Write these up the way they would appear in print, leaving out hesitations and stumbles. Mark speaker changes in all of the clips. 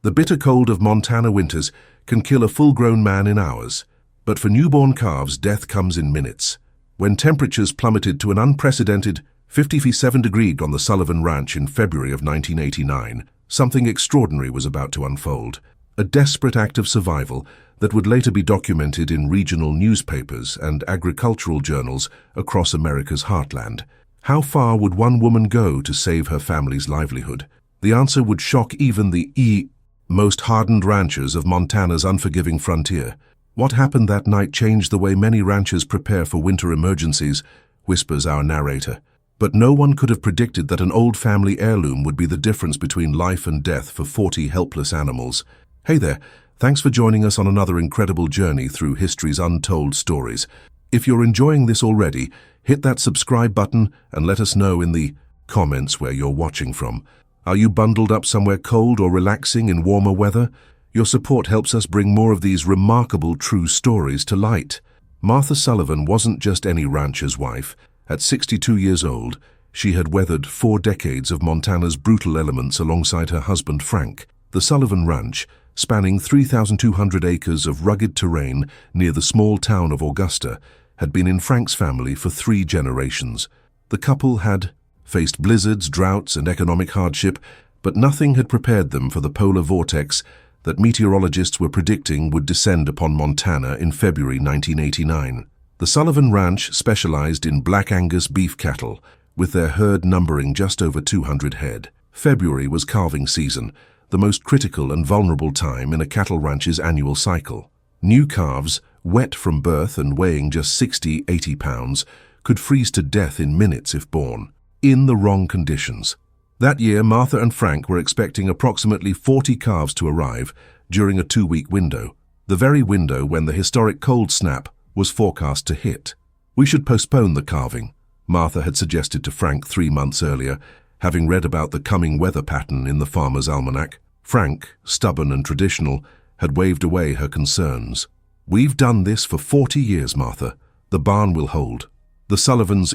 Speaker 1: The bitter cold of Montana winters can kill a full-grown man in hours. But for newborn calves, death comes in minutes. When temperatures plummeted to an unprecedented 57 degrees on the Sullivan Ranch in February of 1989, something extraordinary was about to unfold. A desperate act of survival that would later be documented in regional newspapers and agricultural journals across America's heartland. How far would one woman go to save her family's livelihood? The answer would shock even the most hardened ranchers of Montana's unforgiving frontier. What happened that night changed the way many ranchers prepare for winter emergencies, whispers our narrator. But no one could have predicted that an old family heirloom would be the difference between life and death for 40 helpless animals. Hey there, thanks for joining us on another incredible journey through history's untold stories. If you're enjoying this already, hit that subscribe button and let us know in the comments where you're watching from. Are you bundled up somewhere cold or relaxing in warmer weather? Your support helps us bring more of these remarkable true stories to light. Martha Sullivan wasn't just any rancher's wife. At 62 years old, she had weathered 4 decades of Montana's brutal elements alongside her husband Frank. The Sullivan Ranch, spanning 3,200 acres of rugged terrain near the small town of Augusta, had been in Frank's family for 3 generations. The couple had faced blizzards, droughts, and economic hardship, but nothing had prepared them for the polar vortex that meteorologists were predicting would descend upon Montana in February 1989. The Sullivan Ranch specialized in Black Angus beef cattle, with their herd numbering just over 200 head. February was calving season, the most critical and vulnerable time in a cattle ranch's annual cycle. New calves, wet from birth and weighing just 60–80 pounds, could freeze to death in minutes if born, in the wrong conditions. That year, Martha and Frank were expecting approximately 40 calves to arrive during a 2-week window, the very window when the historic cold snap was forecast to hit. We should postpone the calving, Martha had suggested to Frank 3 months earlier, having read about the coming weather pattern in the Farmer's Almanac. Frank, stubborn and traditional, had waved away her concerns. "We've done this for 40 years, Martha. The barn will hold." The Sullivans'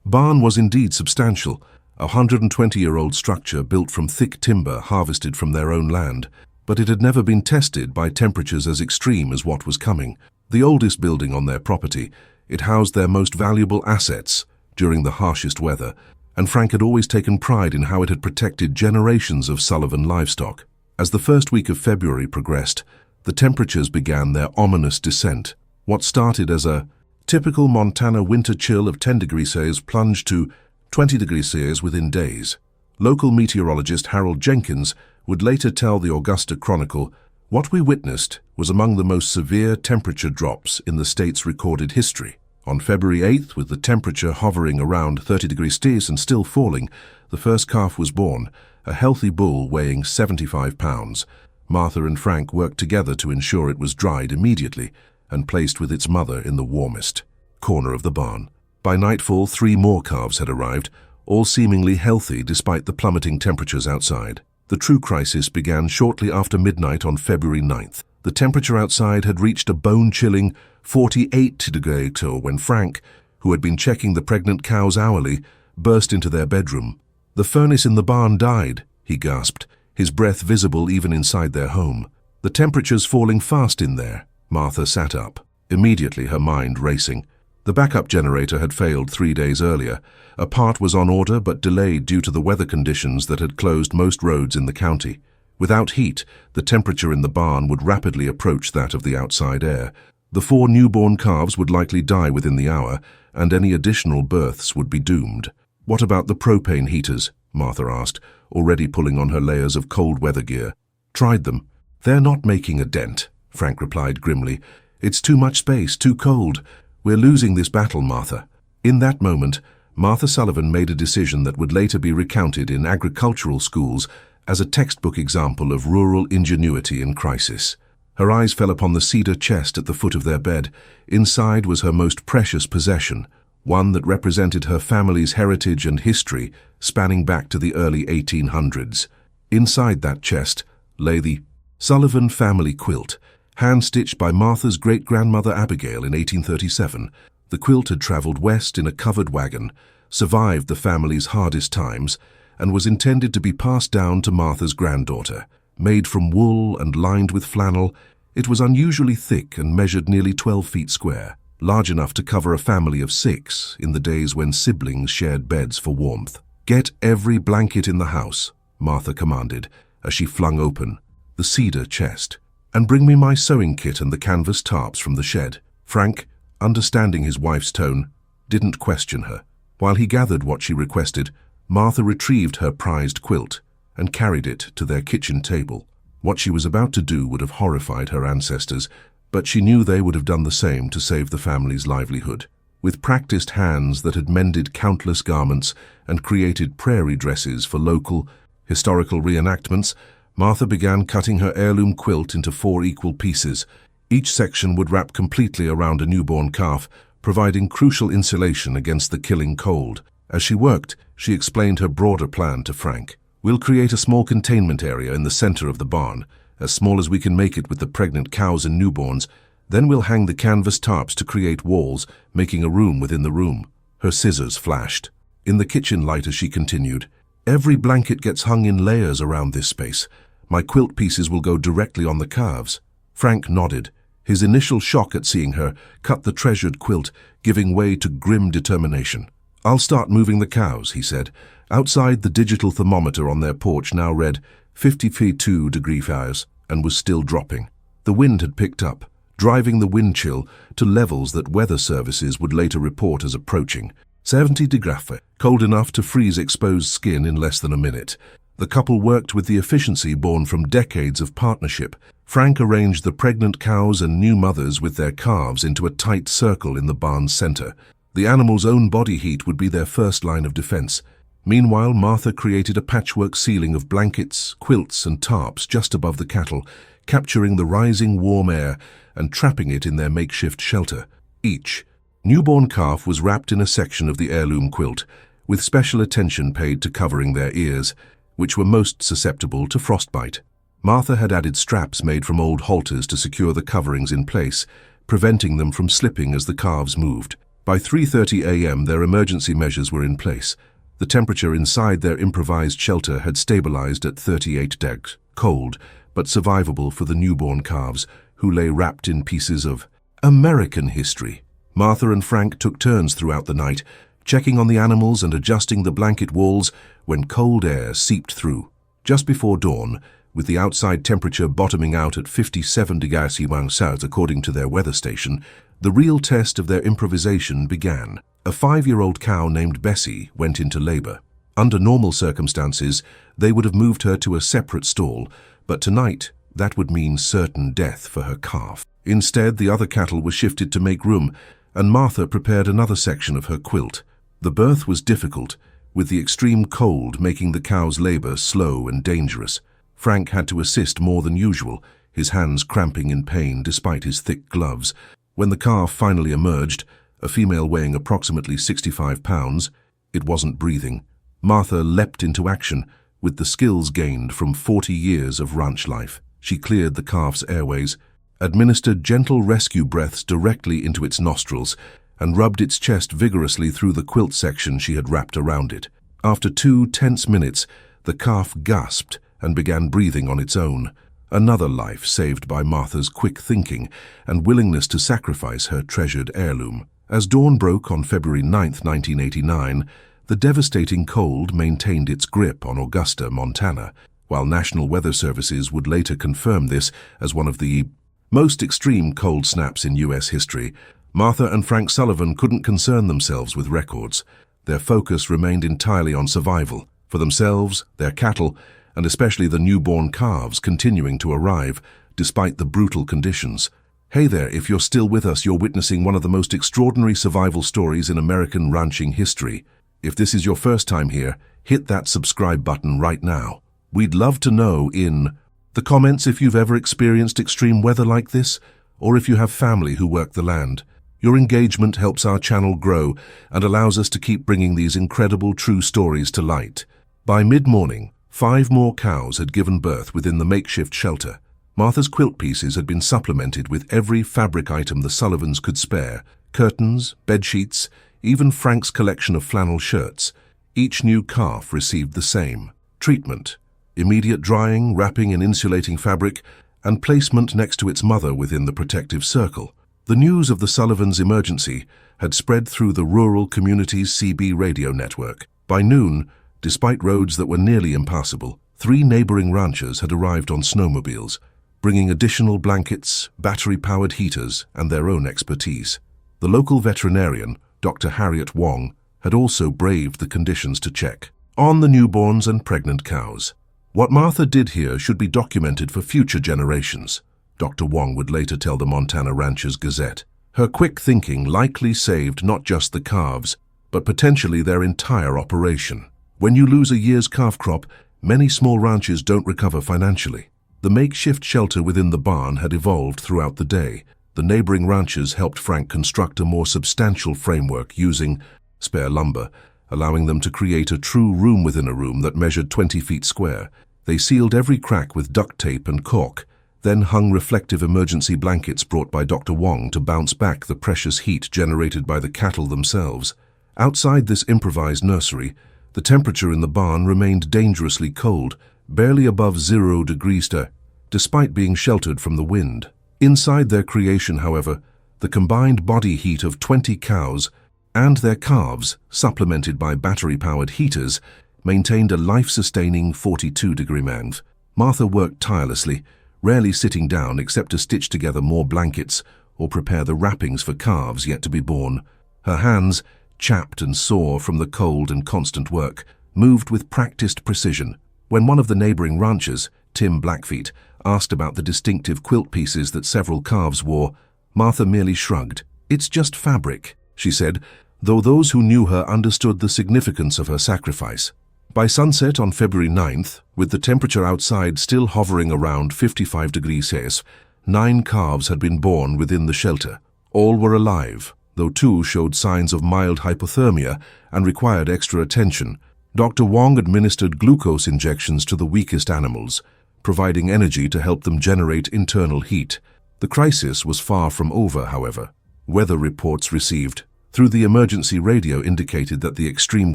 Speaker 1: barn was indeed substantial, a 120-year-old structure built from thick timber harvested from their own land, but it had never been tested by temperatures as extreme as what was coming. The oldest building on their property, it housed their most valuable assets during the harshest weather, and Frank had always taken pride in how it had protected generations of Sullivan livestock. As the first week of February progressed, the temperatures began their ominous descent. What started as a typical Montana winter chill of 10 degrees Celsius plunged to 20 degrees Celsius within days. Local meteorologist Harold Jenkins would later tell the Augusta Chronicle, "What we witnessed was among the most severe temperature drops in the state's recorded history." On February 8th, with the temperature hovering around 30 degrees Celsius and still falling, the first calf was born, a healthy bull weighing 75 pounds. Martha and Frank worked together to ensure it was dried immediately and placed with its mother in the warmest corner of the barn. By nightfall, 3 more calves had arrived, all seemingly healthy despite the plummeting temperatures outside. The true crisis began shortly after midnight on February 9th. The temperature outside had reached a bone-chilling 48 degrees when Frank, who had been checking the pregnant cows hourly, burst into their bedroom. "The furnace in the barn died," he gasped, his breath visible even inside their home. "The temperature's falling fast in there." Martha sat up, immediately her mind racing. The backup generator had failed 3 days earlier. A part was on order but delayed due to the weather conditions that had closed most roads in the county. Without heat, the temperature in the barn would rapidly approach that of the outside air. The 4 newborn calves would likely die within the hour, and any additional births would be doomed. "What about the propane heaters?" Martha asked, already pulling on her layers of cold weather gear. "Tried them. They're not making a dent," Frank replied grimly. "It's too much space, too cold. We're losing this battle, Martha." In that moment, Martha Sullivan made a decision that would later be recounted in agricultural schools as a textbook example of rural ingenuity in crisis. Her eyes fell upon the cedar chest at the foot of their bed. Inside was her most precious possession, one that represented her family's heritage and history spanning back to the early 1800s. Inside that chest lay the Sullivan family quilt, hand-stitched by Martha's great-grandmother Abigail in 1837. The quilt had traveled west in a covered wagon, survived the family's hardest times, and was intended to be passed down to Martha's granddaughter. Made from wool and lined with flannel, it was unusually thick and measured nearly 12 feet square, large enough to cover a family of 6 in the days when siblings shared beds for warmth. "Get every blanket in the house," Martha commanded as she flung open the cedar chest. "And bring me my sewing kit and the canvas tarps from the shed." Frank, understanding his wife's tone, didn't question her. While he gathered what she requested, Martha retrieved her prized quilt and carried it to their kitchen table. What she was about to do would have horrified her ancestors, but she knew they would have done the same to save the family's livelihood. With practiced hands that had mended countless garments and created prairie dresses for local, historical reenactments, Martha began cutting her heirloom quilt into 4 equal pieces. Each section would wrap completely around a newborn calf, providing crucial insulation against the killing cold. As she worked, she explained her broader plan to Frank. "We'll create a small containment area in the center of the barn, as small as we can make it with the pregnant cows and newborns. Then we'll hang the canvas tarps to create walls, making a room within the room." Her scissors flashed in the kitchen light as she continued. "Every blanket gets hung in layers around this space. My quilt pieces will go directly on the calves." Frank nodded. His initial shock at seeing her cut the treasured quilt, giving way to grim determination. "I'll start moving the cows," he said. Outside, the digital thermometer on their porch now read 52 degree Fahrenheit and was still dropping. The wind had picked up, driving the wind chill to levels that weather services would later report as approaching 70 degrees Fahrenheit, cold enough to freeze exposed skin in less than a minute. The couple worked with the efficiency born from decades of partnership. Frank arranged the pregnant cows and new mothers with their calves into a tight circle in the barn's center. The animals' own body heat would be their first line of defense. Meanwhile, Martha created a patchwork ceiling of blankets, quilts, and tarps just above the cattle, capturing the rising warm air and trapping it in their makeshift shelter. Each newborn calf was wrapped in a section of the heirloom quilt, with special attention paid to covering their ears, which were most susceptible to frostbite. Martha had added straps made from old halters to secure the coverings in place, preventing them from slipping as the calves moved. By 3:30 a.m. their emergency measures were in place. The temperature inside their improvised shelter had stabilized at 38 degrees, cold, but survivable for the newborn calves, who lay wrapped in pieces of American history. Martha and Frank took turns throughout the night, checking on the animals and adjusting the blanket walls when cold air seeped through. Just before dawn, with the outside temperature bottoming out at 57 degrees Celsius according to their weather station, the real test of their improvisation began. A 5-year-old cow named Bessie went into labor. Under normal circumstances, they would have moved her to a separate stall, but tonight that would mean certain death for her calf. Instead, the other cattle were shifted to make room, and Martha prepared another section of her quilt. The birth was difficult, with the extreme cold making the cow's labor slow and dangerous. Frank had to assist more than usual, his hands cramping in pain despite his thick gloves. When the calf finally emerged, a female weighing approximately 65 pounds, it wasn't breathing. Martha leapt into action with the skills gained from 40 years of ranch life. She cleared the calf's airways, administered gentle rescue breaths directly into its nostrils, and rubbed its chest vigorously through the quilt section she had wrapped around it. After 2 tense minutes, the calf gasped and began breathing on its own. Another life saved by Martha's quick thinking and willingness to sacrifice her treasured heirloom. As dawn broke on February 9, 1989, the devastating cold maintained its grip on Augusta, Montana, while National Weather Services would later confirm this as one of the most extreme cold snaps in U.S. history. Martha and Frank Sullivan couldn't concern themselves with records. Their focus remained entirely on survival, for themselves, their cattle, and especially the newborn calves continuing to arrive, despite the brutal conditions. Hey there, if you're still with us, you're witnessing one of the most extraordinary survival stories in American ranching history. If this is your first time here, hit that subscribe button right now. We'd love to know in the comments if you've ever experienced extreme weather like this, or if you have family who work the land. Your engagement helps our channel grow and allows us to keep bringing these incredible true stories to light. By mid-morning, 5 more cows had given birth within the makeshift shelter. Martha's quilt pieces had been supplemented with every fabric item the Sullivans could spare: curtains, bedsheets, even Frank's collection of flannel shirts. Each new calf received the same treatment: immediate drying, wrapping in insulating fabric, and placement next to its mother within the protective circle. The news of the Sullivans' emergency had spread through the rural community's CB radio network. By noon, despite roads that were nearly impassable, 3 neighboring ranchers had arrived on snowmobiles, bringing additional blankets, battery-powered heaters, and their own expertise. The local veterinarian, Dr. Harriet Wong, had also braved the conditions to check on the newborns and pregnant cows. What Martha did here should be documented for future generations, Dr. Wong would later tell the Montana Ranchers Gazette. Her quick thinking likely saved not just the calves, but potentially their entire operation. When you lose a year's calf crop, many small ranches don't recover financially. The makeshift shelter within the barn had evolved throughout the day. The neighboring ranchers helped Frank construct a more substantial framework using spare lumber, allowing them to create a true room within a room that measured 20 feet square. They sealed every crack with duct tape and caulk, then hung reflective emergency blankets brought by Dr. Wong to bounce back the precious heat generated by the cattle themselves. Outside this improvised nursery, the temperature in the barn remained dangerously cold, barely above 0 degrees Celsius, despite being sheltered from the wind. Inside their creation, however, the combined body heat of 20 cows and their calves, supplemented by battery-powered heaters, maintained a life-sustaining 42-degree manf. Martha worked tirelessly, rarely sitting down except to stitch together more blankets or prepare the wrappings for calves yet to be born. Her hands, chapped and sore from the cold and constant work, moved with practiced precision. When one of the neighboring ranchers, Tim Blackfeet, asked about the distinctive quilt pieces that several calves wore, Martha merely shrugged. "It's just fabric," she said, though those who knew her understood the significance of her sacrifice. By sunset on February 9th, with the temperature outside still hovering around 55 degrees Celsius, 9 calves had been born within the shelter. All were alive, though 2 showed signs of mild hypothermia and required extra attention. Dr. Wong administered glucose injections to the weakest animals, providing energy to help them generate internal heat. The crisis was far from over, however. Weather reports received through the emergency radio indicated that the extreme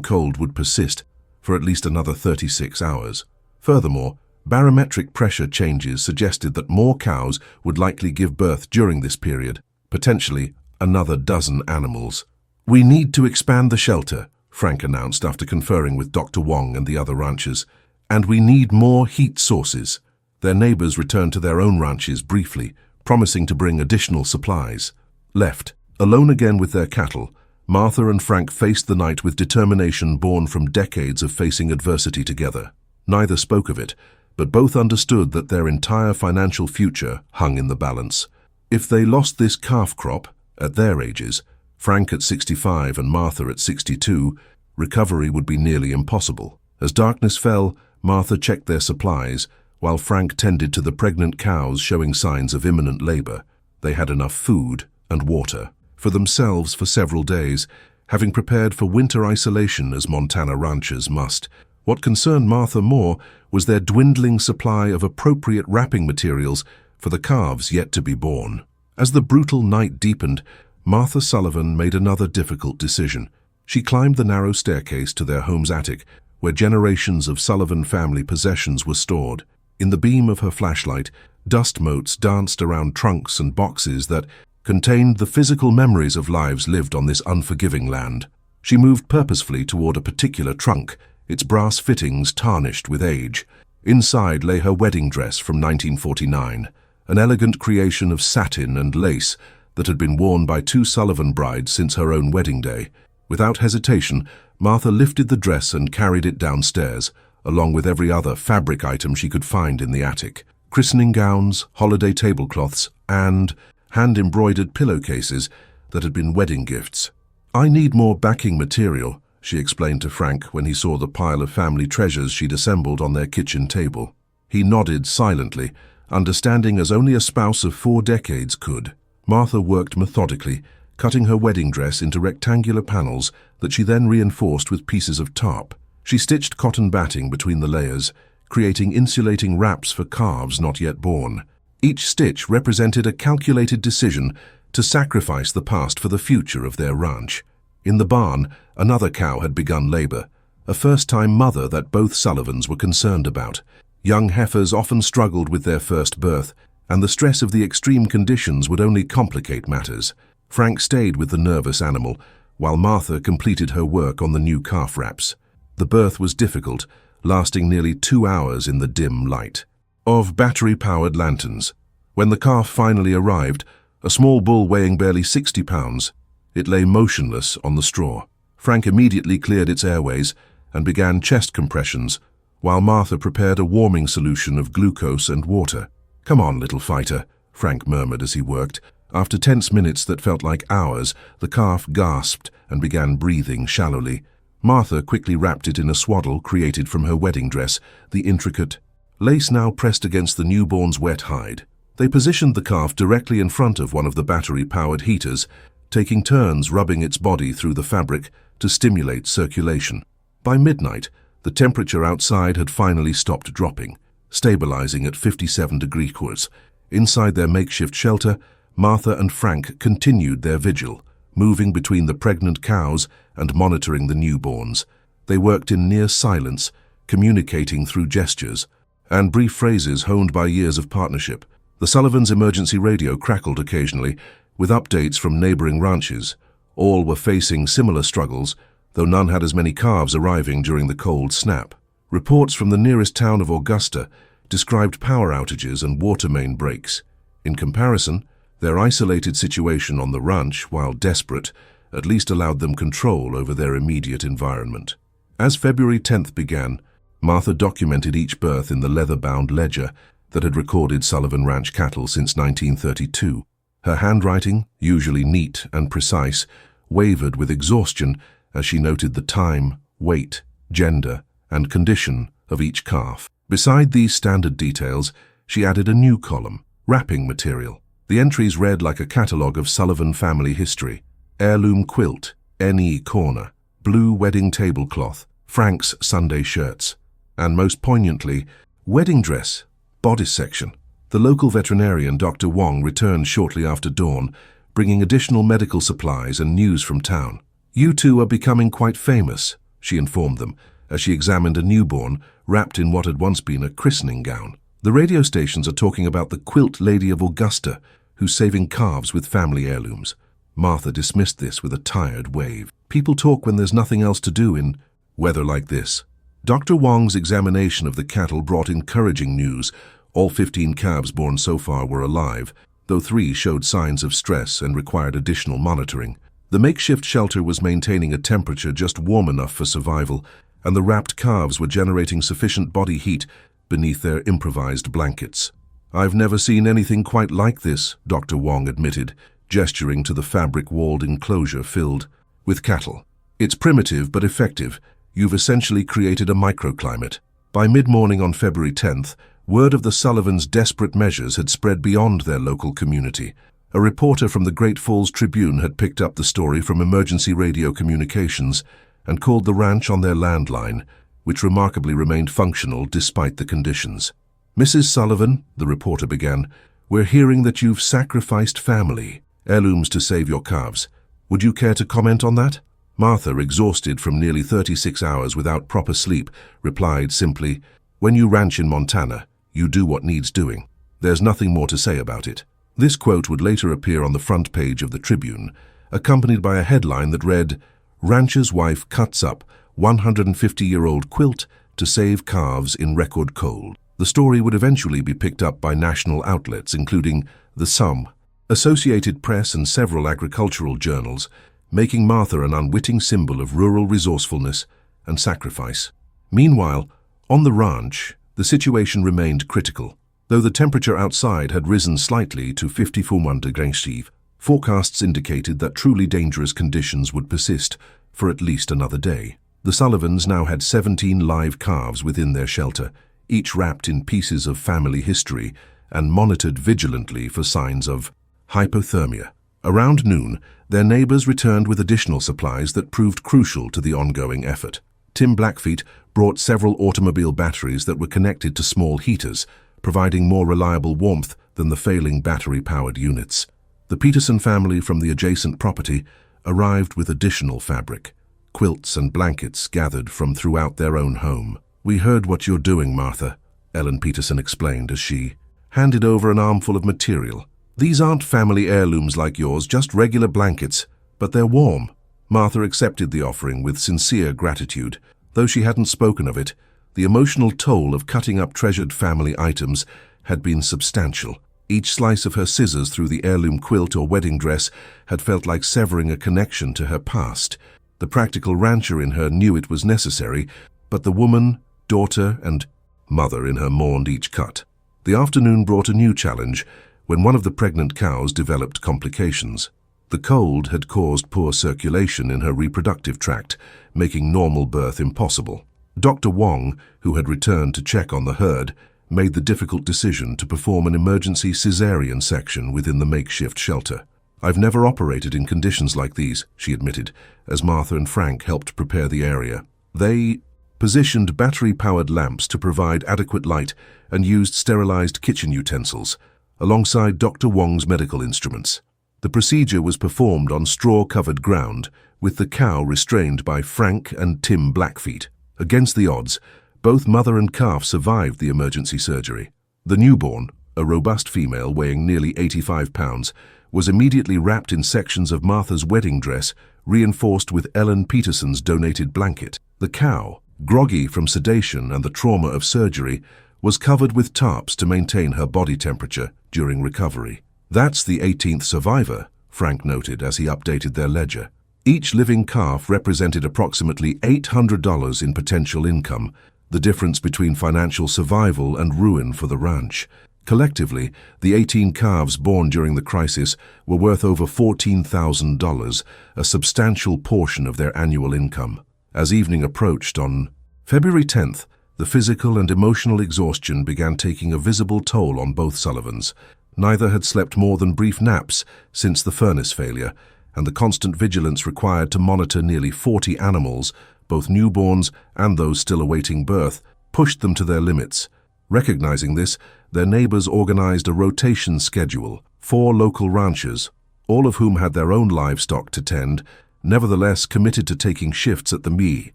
Speaker 1: cold would persist for at least another 36 hours. Furthermore, barometric pressure changes suggested that more cows would likely give birth during this period, potentially another dozen animals. "We need to expand the shelter," Frank announced after conferring with Dr. Wong and the other ranchers, "and we need more heat sources." Their neighbors returned to their own ranches briefly, promising to bring additional supplies. Left alone again with their cattle, Martha and Frank faced the night with determination born from decades of facing adversity together. Neither spoke of it, but both understood that their entire financial future hung in the balance. If they lost this calf crop, at their ages, Frank at 65 and Martha at 62, recovery would be nearly impossible. As darkness fell, Martha checked their supplies, while Frank tended to the pregnant cows showing signs of imminent labor. They had enough food and water for themselves for several days, having prepared for winter isolation as Montana ranchers must. What concerned Martha more was their dwindling supply of appropriate wrapping materials for the calves yet to be born. As the brutal night deepened, Martha Sullivan made another difficult decision. She climbed the narrow staircase to their home's attic, where generations of Sullivan family possessions were stored. In the beam of her flashlight, dust motes danced around trunks and boxes that contained the physical memories of lives lived on this unforgiving land. She moved purposefully toward a particular trunk, its brass fittings tarnished with age. Inside lay her wedding dress from 1949, an elegant creation of satin and lace that had been worn by 2 Sullivan brides since her own wedding day. Without hesitation, Martha lifted the dress and carried it downstairs, along with every other fabric item she could find in the attic. Christening gowns, holiday tablecloths, and hand-embroidered pillowcases that had been wedding gifts. "I need more backing material," she explained to Frank when he saw the pile of family treasures she'd assembled on their kitchen table. He nodded silently, understanding as only a spouse of 4 decades could. Martha worked methodically, cutting her wedding dress into rectangular panels that she then reinforced with pieces of tarp. She stitched cotton batting between the layers, creating insulating wraps for calves not yet born. Each stitch represented a calculated decision to sacrifice the past for the future of their ranch. In the barn, another cow had begun labor, a first-time mother that both Sullivans were concerned about. Young heifers often struggled with their first birth, and the stress of the extreme conditions would only complicate matters. Frank stayed with the nervous animal, while Martha completed her work on the new calf wraps. The birth was difficult, lasting nearly 2 hours in the dim light of battery-powered lanterns. When the calf finally arrived, a small bull weighing barely 60 pounds, it lay motionless on the straw. Frank immediately cleared its airways and began chest compressions, while Martha prepared a warming solution of glucose and water. "Come on, little fighter," Frank murmured as he worked. After tense minutes that felt like hours, the calf gasped and began breathing shallowly. Martha quickly wrapped it in a swaddle created from her wedding dress, the intricate lace now pressed against the newborn's wet hide. They positioned the calf directly in front of one of the battery-powered heaters, taking turns rubbing its body through the fabric to stimulate circulation. By midnight, the temperature outside had finally stopped dropping, stabilizing at 57 degrees. Inside their makeshift shelter, Martha and Frank continued their vigil, moving between the pregnant cows and monitoring the newborns. They worked in near silence, communicating through gestures and brief phrases honed by years of partnership. The Sullivans' emergency radio crackled occasionally, with updates from neighboring ranches. All were facing similar struggles, though none had as many calves arriving during the cold snap. Reports from the nearest town of Augusta described power outages and water main breaks. In comparison, their isolated situation on the ranch, while desperate, at least allowed them control over their immediate environment. As February 10th began, Martha documented each birth in the leather-bound ledger that had recorded Sullivan Ranch cattle since 1932. Her handwriting, usually neat and precise, wavered with exhaustion as she noted the time, weight, gender, and condition of each calf. Beside these standard details, she added a new column, wrapping material. The entries read like a catalogue of Sullivan family history: heirloom quilt, NE corner, blue wedding tablecloth, Frank's Sunday shirts, and most poignantly, wedding dress, bodice section. The local veterinarian, Dr. Wong, returned shortly after dawn, bringing additional medical supplies and news from town. "You two are becoming quite famous," she informed them, as she examined a newborn wrapped in what had once been a christening gown. "The radio stations are talking about the quilt lady of Augusta, who's saving calves with family heirlooms." Martha dismissed this with a tired wave. "People talk when there's nothing else to do in weather like this." Dr. Wong's examination of the cattle brought encouraging news. All 15 calves born so far were alive, though 3 showed signs of stress and required additional monitoring. The makeshift shelter was maintaining a temperature just warm enough for survival, and the wrapped calves were generating sufficient body heat beneath their improvised blankets. "I've never seen anything quite like this," Dr. Wong admitted, gesturing to the fabric-walled enclosure filled with cattle. "It's primitive but effective. You've essentially created a microclimate." By mid-morning on February 10th, word of the Sullivans' desperate measures had spread beyond their local community. A reporter from the Great Falls Tribune had picked up the story from emergency radio communications and called the ranch on their landline, which remarkably remained functional despite the conditions. "Mrs. Sullivan," the reporter began, "we're hearing that you've sacrificed family heirlooms to save your calves. Would you care to comment on that?" Martha, exhausted from nearly 36 hours without proper sleep, replied simply, "When you ranch in Montana, you do what needs doing. There's nothing more to say about it." This quote would later appear on the front page of the Tribune, accompanied by a headline that read, "Rancher's wife cuts up 150-year-old quilt to save calves in record cold." The story would eventually be picked up by national outlets, including The Sun, Associated Press, and several agricultural journals, making Martha an unwitting symbol of rural resourcefulness and sacrifice. Meanwhile, on the ranch, the situation remained critical. Though the temperature outside had risen slightly to 54 degrees, forecasts indicated that truly dangerous conditions would persist for at least another day. The Sullivans now had 17 live calves within their shelter, each wrapped in pieces of family history and monitored vigilantly for signs of hypothermia. Around noon, their neighbors returned with additional supplies that proved crucial to the ongoing effort. Tim Blackfeet brought several automobile batteries that were connected to small heaters, providing more reliable warmth than the failing battery-powered units. The Peterson family from the adjacent property arrived with additional fabric, quilts and blankets gathered from throughout their own home. "We heard what you're doing, Martha," Ellen Peterson explained as she handed over an armful of material. "These aren't family heirlooms like yours, just regular blankets, but they're warm." Martha accepted the offering with sincere gratitude. Though she hadn't spoken of it, the emotional toll of cutting up treasured family items had been substantial. Each slice of her scissors through the heirloom quilt or wedding dress had felt like severing a connection to her past. The practical rancher in her knew it was necessary, but the woman, daughter, and mother in her mourned each cut. The afternoon brought a new challenge when one of the pregnant cows developed complications. The cold had caused poor circulation in her reproductive tract, making normal birth impossible. Dr. Wong, who had returned to check on the herd, made the difficult decision to perform an emergency cesarean section within the makeshift shelter. "I've never operated in conditions like these," she admitted, as Martha and Frank helped prepare the area. They positioned battery-powered lamps to provide adequate light and used sterilized kitchen utensils, alongside Dr. Wong's medical instruments. The procedure was performed on straw-covered ground, with the cow restrained by Frank and Tim Blackfeet. Against the odds, both mother and calf survived the emergency surgery. The newborn, a robust female weighing nearly 85 pounds, was immediately wrapped in sections of Martha's wedding dress, reinforced with Ellen Peterson's donated blanket. The cow, groggy from sedation and the trauma of surgery, was covered with tarps to maintain her body temperature during recovery. "That's the 18th survivor," Frank noted as he updated their ledger. Each living calf represented approximately $800 in potential income, the difference between financial survival and ruin for the ranch. Collectively, the 18 calves born during the crisis were worth over $14,000, a substantial portion of their annual income. As evening approached on February 10th, the physical and emotional exhaustion began taking a visible toll on both Sullivans. Neither had slept more than brief naps since the furnace failure, and the constant vigilance required to monitor nearly 40 animals, both newborns and those still awaiting birth, pushed them to their limits. Recognizing this, their neighbors organized a rotation schedule. 4 local ranchers, all of whom had their own livestock to tend, nevertheless committed to taking shifts at the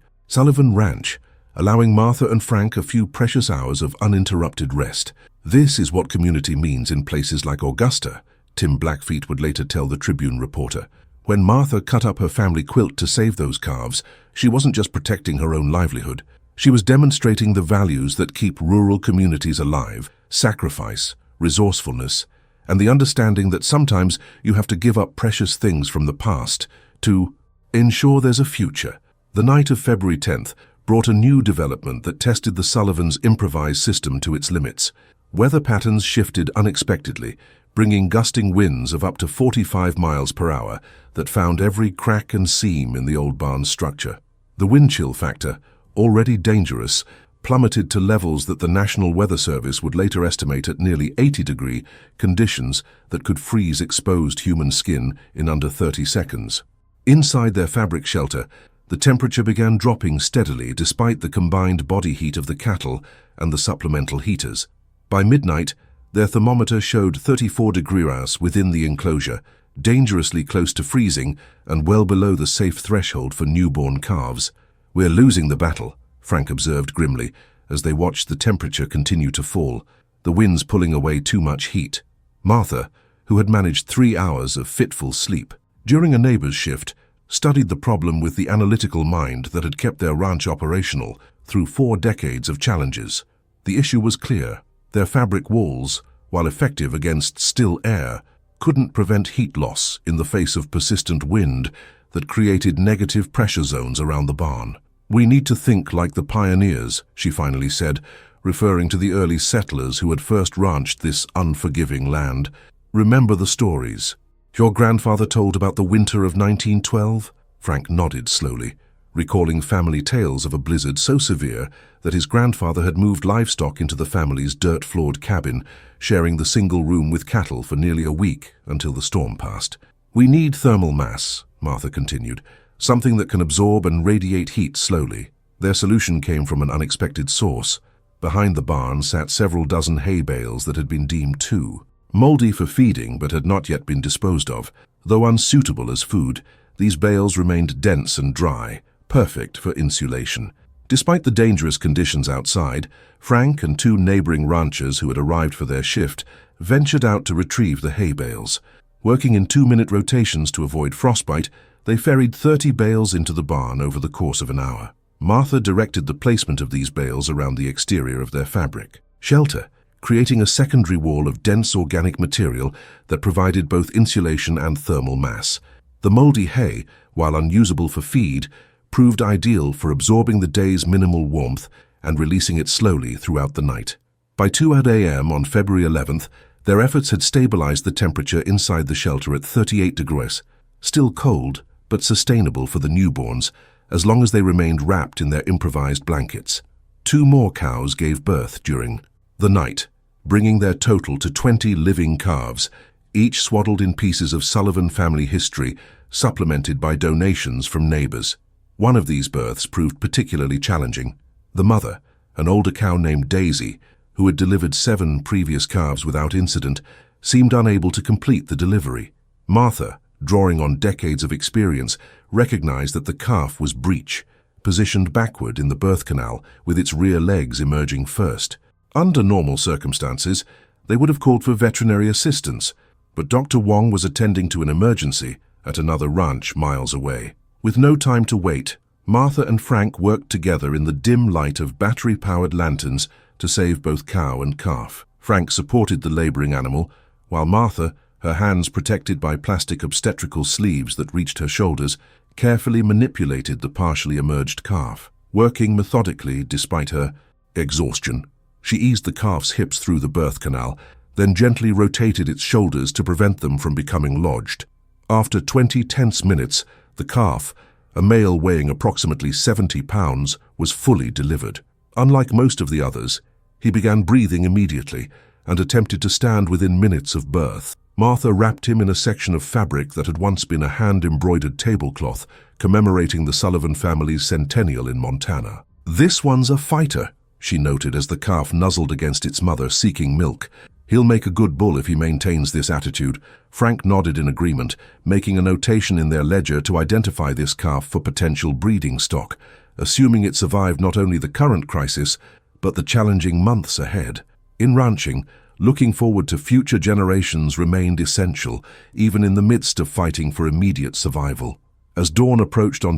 Speaker 1: Sullivan Ranch, allowing Martha and Frank a few precious hours of uninterrupted rest. "This is what community means in places like Augusta," Tim Blackfeet would later tell the Tribune reporter. When Martha cut up her family quilt to save those calves, she wasn't just protecting her own livelihood. She was demonstrating the values that keep rural communities alive: sacrifice, resourcefulness, and the understanding that sometimes you have to give up precious things from the past to ensure there's a future. The night of February 10th brought a new development that tested the Sullivans' improvised system to its limits. Weather patterns shifted unexpectedly, bringing gusting winds of up to 45 miles per hour that found every crack and seam in the old barn's structure. The wind chill factor, already dangerous, plummeted to levels that the National Weather Service would later estimate at nearly 80-degree conditions that could freeze exposed human skin in under 30 seconds. Inside their fabric shelter, the temperature began dropping steadily despite the combined body heat of the cattle and the supplemental heaters. By midnight, their thermometer showed 34 degrees within the enclosure, dangerously close to freezing and well below the safe threshold for newborn calves. "We're losing the battle," Frank observed grimly as they watched the temperature continue to fall, the winds pulling away too much heat. Martha, who had managed 3 hours of fitful sleep during a neighbor's shift, studied the problem with the analytical mind that had kept their ranch operational through 4 decades of challenges. The issue was clear. Their fabric walls, while effective against still air, couldn't prevent heat loss in the face of persistent wind that created negative pressure zones around the barn. "We need to think like the pioneers," she finally said, referring to the early settlers who had first ranched this unforgiving land. "Remember the stories your grandfather told about the winter of 1912? Frank nodded slowly, recalling family tales of a blizzard so severe that his grandfather had moved livestock into the family's dirt-floored cabin, sharing the single room with cattle for nearly a week until the storm passed. "We need thermal mass," Martha continued, "something that can absorb and radiate heat slowly." Their solution came from an unexpected source. Behind the barn sat several dozen hay bales that had been deemed too moldy for feeding but had not yet been disposed of. Though unsuitable as food, these bales remained dense and dry, perfect for insulation. Despite the dangerous conditions outside, Frank and two neighboring ranchers who had arrived for their shift ventured out to retrieve the hay bales. Working in 2-minute rotations to avoid frostbite, they ferried 30 bales into the barn over the course of an hour. Martha directed the placement of these bales around the exterior of their fabric shelter, creating a secondary wall of dense organic material that provided both insulation and thermal mass. The moldy hay, while unusable for feed, proved ideal for absorbing the day's minimal warmth and releasing it slowly throughout the night. By 2 a.m. on February 11th, their efforts had stabilized the temperature inside the shelter at 38 degrees, still cold but sustainable for the newborns, as long as they remained wrapped in their improvised blankets. 2 more cows gave birth during the night, bringing their total to 20 living calves, each swaddled in pieces of Sullivan family history, supplemented by donations from neighbors. One of these births proved particularly challenging. The mother, an older cow named Daisy, who had delivered 7 previous calves without incident, seemed unable to complete the delivery. Martha, drawing on decades of experience, recognized that the calf was breech, positioned backward in the birth canal with its rear legs emerging first. Under normal circumstances, they would have called for veterinary assistance, but Dr. Wong was attending to an emergency at another ranch miles away. With no time to wait, Martha and Frank worked together in the dim light of battery-powered lanterns to save both cow and calf. Frank supported the laboring animal, while Martha, her hands protected by plastic obstetrical sleeves that reached her shoulders, carefully manipulated the partially emerged calf. Working methodically despite her exhaustion, she eased the calf's hips through the birth canal, then gently rotated its shoulders to prevent them from becoming lodged. After 20 tense minutes, the calf, a male weighing approximately 70 pounds, was fully delivered. Unlike most of the others, he began breathing immediately and attempted to stand within minutes of birth. Martha wrapped him in a section of fabric that had once been a hand-embroidered tablecloth commemorating the Sullivan family's centennial in Montana. "This one's a fighter," she noted as the calf nuzzled against its mother seeking milk. "He'll make a good bull if he maintains this attitude." Frank nodded in agreement, making a notation in their ledger to identify this calf for potential breeding stock, assuming it survived not only the current crisis, but the challenging months ahead. In ranching, looking forward to future generations remained essential, even in the midst of fighting for immediate survival. As dawn approached on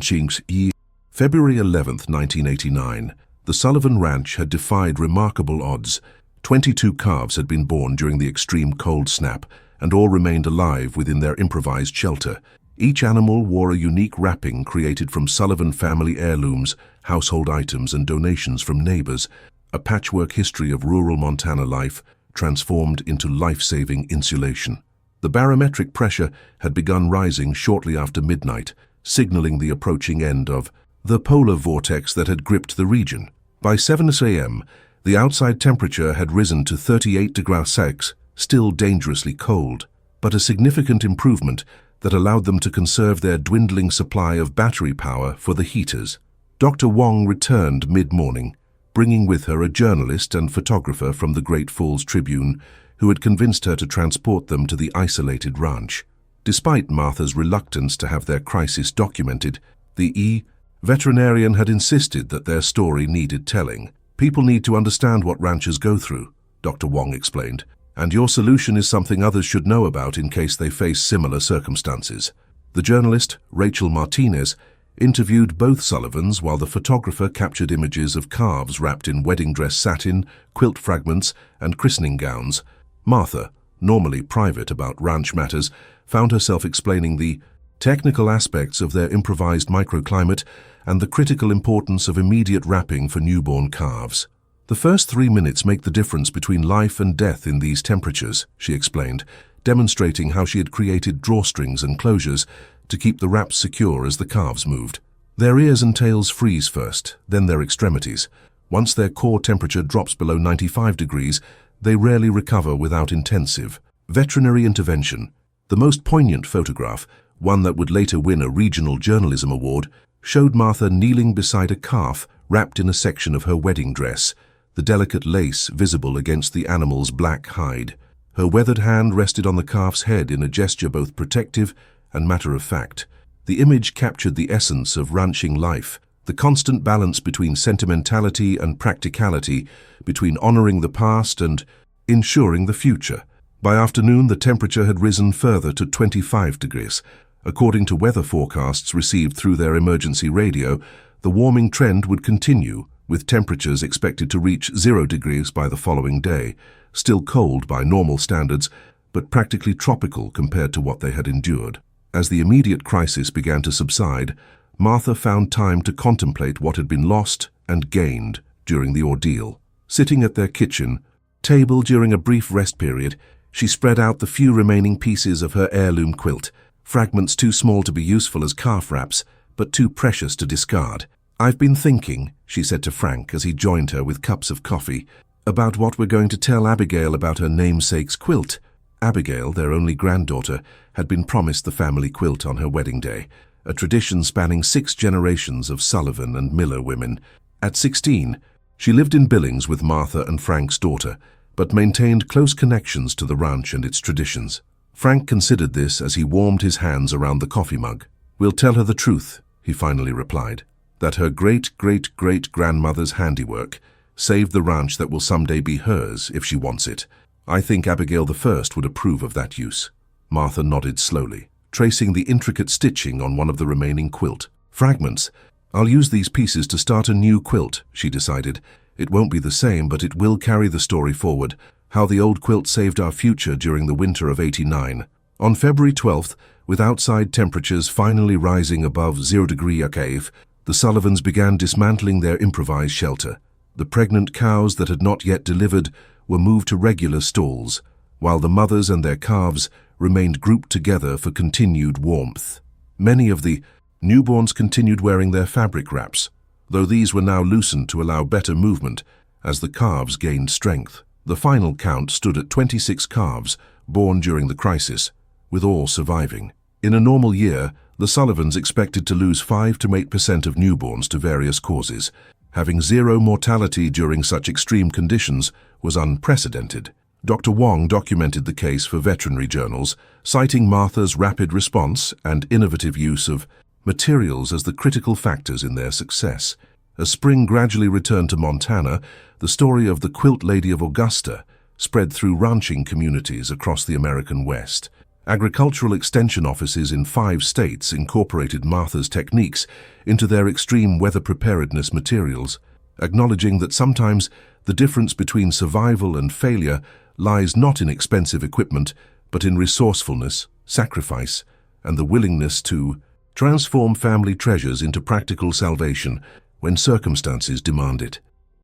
Speaker 1: February 11, 1989, the Sullivan Ranch had defied remarkable odds. 22 calves had been born during the extreme cold snap, and all remained alive within their improvised shelter. Each animal wore a unique wrapping created from Sullivan family heirlooms, household items, and donations from neighbors, a patchwork history of rural Montana life transformed into life-saving insulation. The barometric pressure had begun rising shortly after midnight, signaling the approaching end of the polar vortex that had gripped the region. By 7 a.m., the outside temperature had risen to 38 degrees Celsius, still dangerously cold, but a significant improvement that allowed them to conserve their dwindling supply of battery power for the heaters. Dr. Wong returned mid-morning, bringing with her a journalist and photographer from the Great Falls Tribune who had convinced her to transport them to the isolated ranch. Despite Martha's reluctance to have their crisis documented, the veterinarian had insisted that their story needed telling. "People need to understand what ranchers go through," Dr. Wong explained, "and your solution is something others should know about in case they face similar circumstances." The journalist, Rachel Martinez, interviewed both Sullivans while the photographer captured images of calves wrapped in wedding dress satin, quilt fragments, and christening gowns. Martha, normally private about ranch matters, found herself explaining the technical aspects of their improvised microclimate and the critical importance of immediate wrapping for newborn calves. "The first 3 minutes make the difference between life and death in these temperatures," she explained, demonstrating how she had created drawstrings and closures to keep the wraps secure as the calves moved. Their ears and tails freeze first, then their extremities. Once their core temperature drops below 95 degrees, they rarely recover without intensive veterinary intervention. The most poignant photograph, one that would later win a regional journalism award, showed Martha kneeling beside a calf wrapped in a section of her wedding dress, the delicate lace visible against the animal's black hide. Her weathered hand rested on the calf's head in a gesture both protective and matter-of-fact. The image captured the essence of ranching life, the constant balance between sentimentality and practicality, between honoring the past and ensuring the future. By afternoon, the temperature had risen further to 25 degrees. According to weather forecasts received through their emergency radio, the warming trend would continue, with temperatures expected to reach 0 degrees by the following day, still cold by normal standards, but practically tropical compared to what they had endured. As the immediate crisis began to subside, Martha found time to contemplate what had been lost and gained during the ordeal. Sitting at their kitchen table during a brief rest period, she spread out the few remaining pieces of her heirloom quilt, fragments too small to be useful as calf wraps, but too precious to discard. "I've been thinking," she said to Frank as he joined her with cups of coffee, "about what we're going to tell Abigail about her namesake's quilt." Abigail, their only granddaughter, had been promised the family quilt on her wedding day, a tradition spanning 6 generations of Sullivan and Miller women. At 16, she lived in Billings with Martha and Frank's daughter, but maintained close connections to the ranch and its traditions. Frank considered this as he warmed his hands around the coffee mug. "We'll tell her the truth," he finally replied, "that her great-great-great-grandmother's handiwork saved the ranch that will someday be hers if she wants it. I think Abigail the First would approve of that use." Martha nodded slowly, tracing the intricate stitching on one of the remaining quilt fragments. "I'll use these pieces to start a new quilt," she decided. "It won't be the same, but it will carry the story forward, how the old quilt saved our future during the winter of '89. On February 12th, with outside temperatures finally rising above 0 degree Cave, the Sullivans began dismantling their improvised shelter. The pregnant cows that had not yet delivered were moved to regular stalls, while the mothers and their calves remained grouped together for continued warmth. Many of the newborns continued wearing their fabric wraps, though these were now loosened to allow better movement as the calves gained strength. The final count stood at 26 calves born during the crisis, with all surviving. In a normal year, the Sullivans expected to lose 5 to 8% of newborns to various causes. Having 0 mortality during such extreme conditions was unprecedented. Dr. Wong documented the case for veterinary journals, citing Martha's rapid response and innovative use of materials as the critical factors in their success. As spring gradually returned to Montana, the story of the Quilt Lady of Augusta spread through ranching communities across the American West. Agricultural extension offices in 5 states incorporated Martha's techniques into their extreme weather preparedness materials, acknowledging that sometimes the difference between survival and failure lies not in expensive equipment, but in resourcefulness, sacrifice, and the willingness to transform family treasures into practical salvation when circumstances demand it.